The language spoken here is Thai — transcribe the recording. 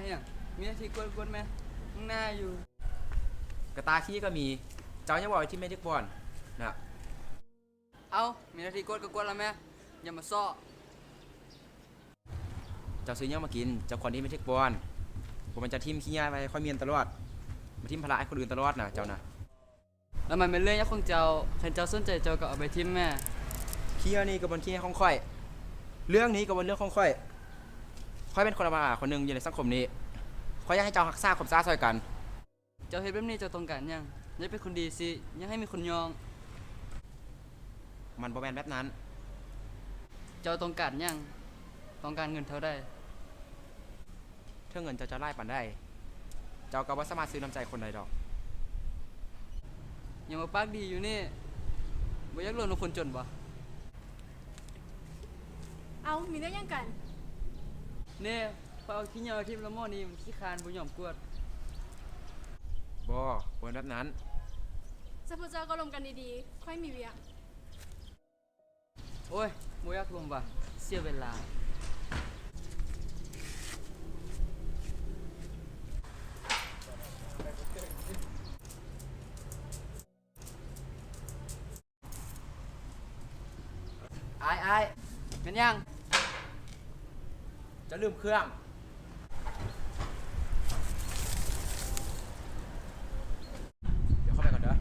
เนี่ยมีหน้าที่กดไหมมึงหน้าอยู่กระตาขี้ก็มีเจ้ายังบอกไอ้ที่ไม่ได้บอลนะ เอามีหน้าที่กดแล้วแม่อย่ามาซ้อเจ้าซื้อยังมากินเจ้าคนที่ไม่ได้บอลผมมันจะทิมขี้ยาไปค่อยเมียนตลอดมาทิมพละให้คนอื่นตลอดนะเจ้านะแล้วมันเป็นเรื่องยักษ์ของเจ้าใครเจ้าสนใจเจ้าก็เอาไปทิมแม่ขี้ยานี่ก็บนขี้ของค่อยเรื่องนี้ก็บนเรื่องของค่อยค่อยเป็นคนธรรมดาคนหนึ่งอยู่ในสังคมนี้ค่อยอยากให้เจ้าหักษาข่มซาซอยกันเจ้าเฮ็ดแบบนี้เจ้าต้องการยังยังเป็นคนดีสิยังให้มีคนยองมันบ่แมนแบบนั้นเจ้าต้องการยังต้องการเงินเท่าใดถ้าเงินเจ้าจะไล่ปันได้เจ้าก็บ่สามารถซื้อน้ำใจคนใดดอกยังมาปากดีอยู่นี่บ่อยากลงกับคนจนบ่เอามีเรื่องยังกันเนี่ยพอเอาขี้เหนียวทิ่มละหม้อนี่มันขี้คานบ่ยอมกวดบ่เป็นแบบนั้นสพุเจ้าก็ลมกันดีๆค่อยมีเวียงโอ้ยบ่อยากลงบ่เสียเวลาไอ้เป็นยังจะลืมเครื่องเดี๋ยวเข้าไปก่อนเด้อ